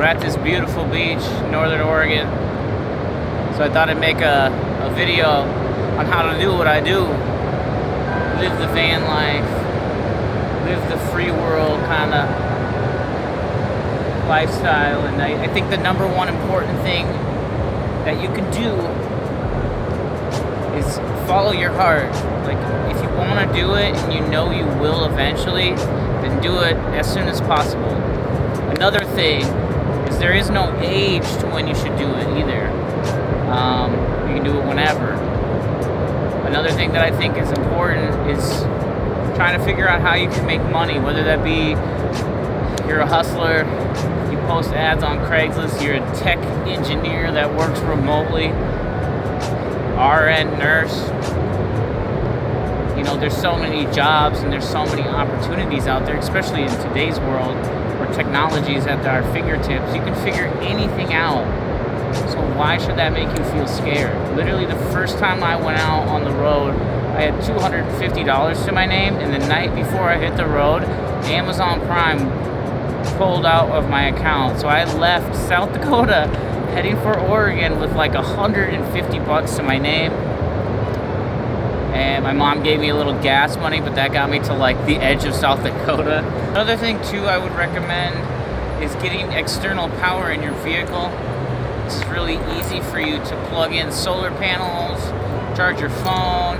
We're at this beautiful beach, Northern Oregon. So I thought I'd make a video on how to do what I do. Live the van life, live the free world kind of lifestyle. And I think the number one important thing that you can do is follow your heart. Like, if you want to do it and you know you will eventually, then do it as soon as possible. Another thing is there is no age to when you should do it either. You can do it whenever. Another thing that I think is important is trying to figure out how you can make money, whether that be you're a hustler, you post ads on Craigslist, you're a tech engineer that works remotely, RN nurse. You know, there's so many jobs and there's so many opportunities out there, especially in today's world where technology is at our fingertips. You can figure anything out. So why should that make you feel scared? Literally the first time I went out on the road, I had $250 to my name, and the night before I hit the road, Amazon Prime pulled out of my account. So I left South Dakota heading for Oregon with like $150 to my name. And my mom gave me a little gas money, but that got me to like the edge of South Dakota. Another thing too I would recommend is getting external power in your vehicle. It's really easy for you to plug in solar panels, charge your phone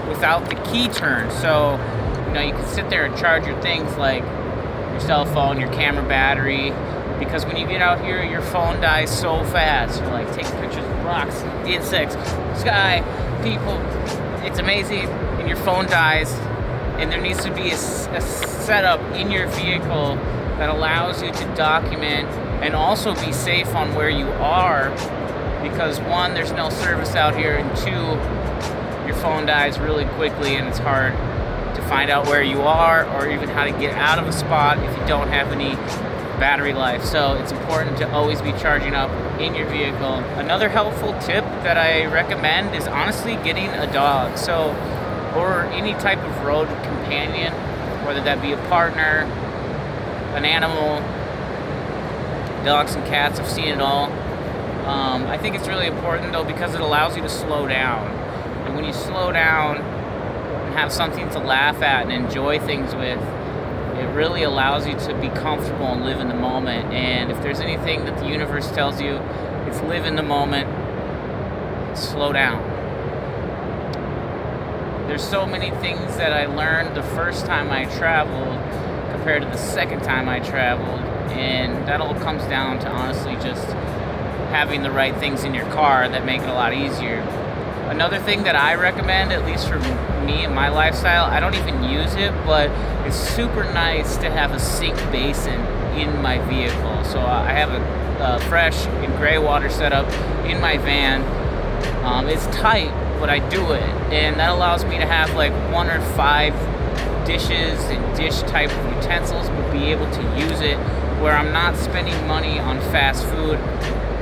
without the key turn. So, you know, you can sit there and charge your things like your cell phone, your camera battery, because when you get out here, your phone dies so fast. You're like taking pictures of rocks, insects, sky, people. It's amazing, and your phone dies, and there needs to be a setup in your vehicle that allows you to document and also be safe on where you are, because one, there's no service out here, and two, your phone dies really quickly and it's hard to find out where you are or even how to get out of a spot if you don't have any battery life. So it's important to always be charging up in your vehicle. Another helpful tip that I recommend is honestly getting a dog. So, or any type of road companion, whether that be a partner, an animal. Dogs and cats, I've seen it all. I think it's really important though because it allows you to slow down. And when you slow down and have something to laugh at and enjoy things with, it really allows you to be comfortable and live in the moment. And if there's anything that the universe tells you, it's live in the moment, slow down. There's so many things that I learned the first time I traveled compared to the second time I traveled. And that all comes down to honestly just having the right things in your car that make it a lot easier. Another thing that I recommend, at least for me and my lifestyle, I don't even use it, but it's super nice to have a sink basin in my vehicle. So I have a fresh and gray water setup in my van. It's tight, but I do it. And that allows me to have like 1 or 5 dishes and dish type of utensils, but be able to use it where I'm not spending money on fast food.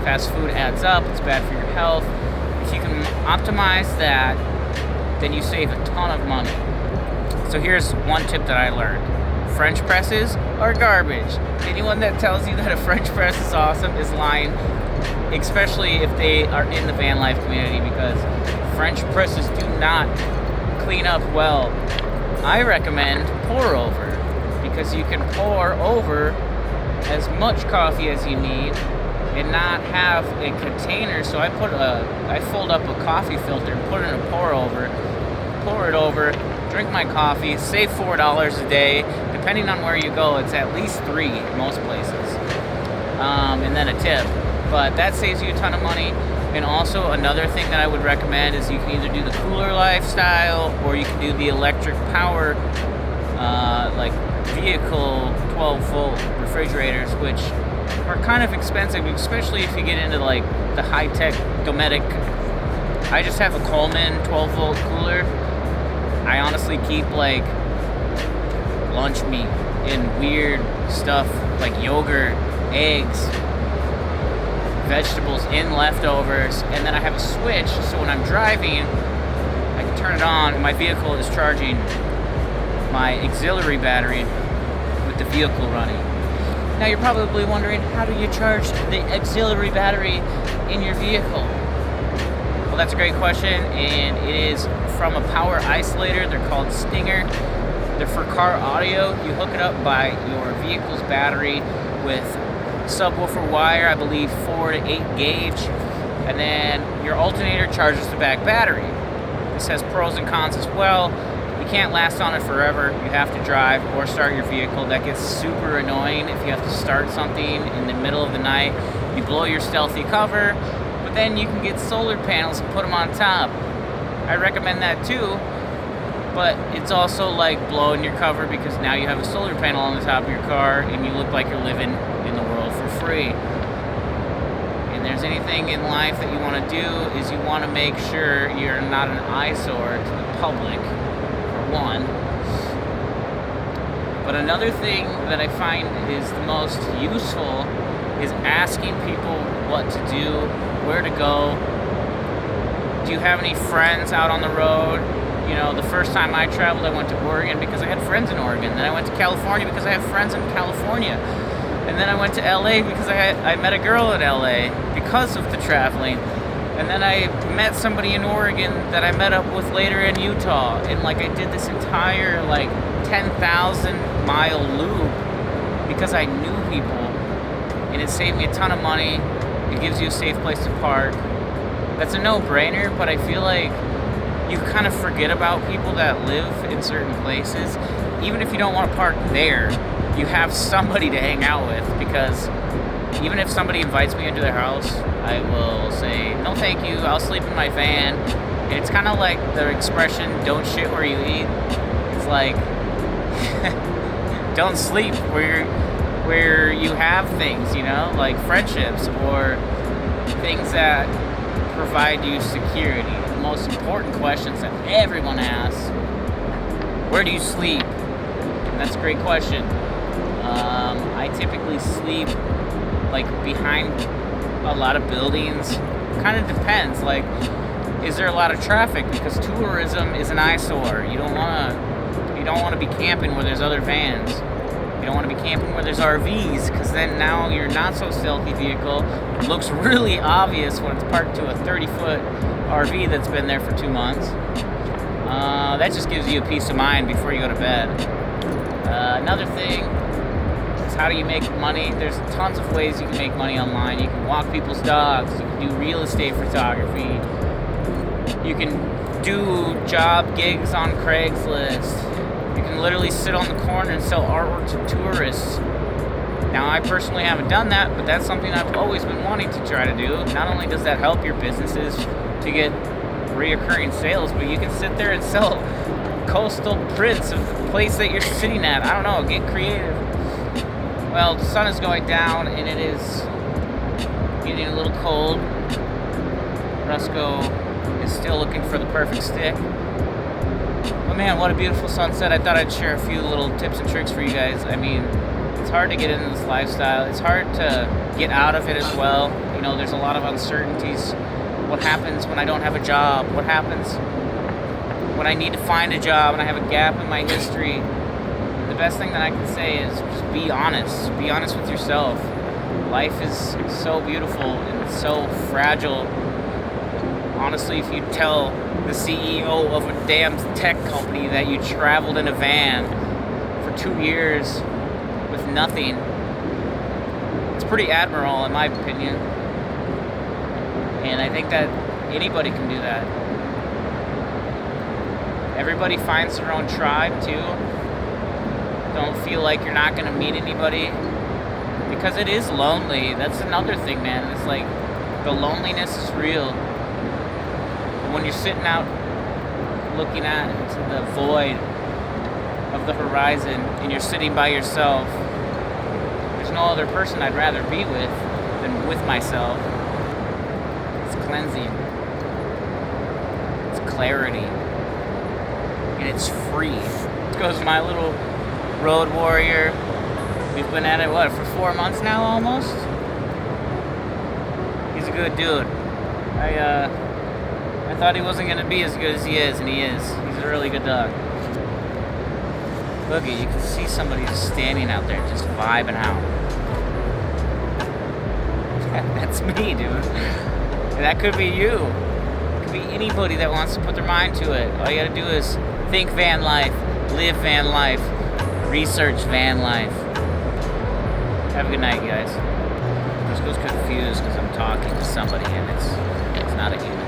Fast food adds up, it's bad for your health. If you can optimize that, then you save a ton of money. So here's one tip that I learned. French presses are garbage. Anyone that tells you that a French press is awesome is lying, especially if they are in the van life community, because French presses do not clean up well. I recommend pour over, because you can pour over as much coffee as you need and not have a container. So I fold up a coffee filter and put in a pour it over, drink my coffee, save $4 a day. Depending on where you go, it's at least $3 in most places. And then a tip. But that saves you a ton of money. And also another thing that I would recommend is you can either do the cooler lifestyle or you can do the electric power like vehicle 12-volt refrigerators, which are kind of expensive, especially if you get into like the high-tech Dometic. I just have a Coleman 12-volt cooler. I honestly keep like lunch meat and weird stuff like yogurt, eggs, vegetables in leftovers, and then I have a switch so when I'm driving I can turn it on and my vehicle is charging my auxiliary battery with the vehicle running. Now you're probably wondering, how do you charge the auxiliary battery in your vehicle? Well, that's a great question, and it is from a power isolator. They're called Stinger. They're for car audio. You hook it up by your vehicle's battery with subwoofer wire, I believe 4 to 8 gauge, and then your alternator charges the back battery. This has pros and cons as well. You can't last on it forever. You have to drive or start your vehicle. That gets super annoying if you have to start something in the middle of the night. You blow your stealthy cover, but then you can get solar panels and put them on top. I recommend that too, but it's also like blowing your cover because now you have a solar panel on the top of your car and you look like you're living in the world for free. And there's anything in life that you want to do is you want to make sure you're not an eyesore to the public, for one. But another thing that I find is the most useful is asking people what to do, where to go. Do you have any friends out on the road? You know, the first time I traveled, I went to Oregon because I had friends in Oregon. Then I went to California because I had friends in California. And then I went to LA because I met a girl in LA because of the traveling. And then I met somebody in Oregon that I met up with later in Utah. And like I did this entire like 10,000 mile loop because I knew people. And it saved me a ton of money. It gives you a safe place to park. That's a no-brainer, but I feel like you kind of forget about people that live in certain places. Even if you don't want to park there, you have somebody to hang out with, because even if somebody invites me into their house, I will say, no thank you, I'll sleep in my van. And it's kind of like the expression, don't shit where you eat. It's like, don't sleep where you have things, you know, like friendships or things that provide you security. The most important questions that everyone asks: where do you sleep? And that's a great question. I typically sleep like behind a lot of buildings. Kind of depends. Like, is there a lot of traffic? Because tourism is an eyesore. You don't want to be camping where there's other vans. You don't want to be camping where there's RVs, because then now your not so stealthy vehicle looks really obvious when it's parked to a 30-foot RV that's been there for 2 months. That just gives you a peace of mind before you go to bed. Another thing is, how do you make money? There's tons of ways you can make money online. You can walk people's dogs. You can do real estate photography. You can do job gigs on Craigslist. You can literally sit on the corner and sell artwork to tourists. Now, I personally haven't done that, but that's something I've always been wanting to try to do. Not only does that help your businesses to get reoccurring sales, but you can sit there and sell coastal prints of the place that you're sitting at. I don't know, get creative. Well, the sun is going down and it is getting a little cold. Roscoe is still looking for the perfect stick. But man, what a beautiful sunset. I thought I'd share a few little tips and tricks for you guys. I mean, it's hard to get into this lifestyle. It's hard to get out of it as well. You know, there's a lot of uncertainties. What happens when I don't have a job? What happens when I need to find a job and I have a gap in my history? The best thing that I can say is just be honest. Be honest with yourself. Life is so beautiful and so fragile. Honestly, if you tell the CEO of a damn tech company that you traveled in a van for 2 years with nothing, it's pretty admirable in my opinion. And I think that anybody can do that. Everybody finds their own tribe too. Don't feel like you're not going to meet anybody, because it is lonely. That's another thing, man. It's like the loneliness is real. When you're sitting out looking out into the void of the horizon and you're sitting by yourself, there's no other person I'd rather be with than with myself. It's cleansing. It's clarity. And it's free. It goes my little road warrior. We've been at it, for 4 months now almost? He's a good dude. I thought he wasn't going to be as good as he is, and he is. He's a really good dog. Look, you can see somebody just standing out there, just vibing out. That's me, dude. And that could be you. It could be anybody that wants to put their mind to it. All you gotta do is think van life, live van life, research van life. Have a good night, guys. This goes confused because I'm talking to somebody and it's not a human.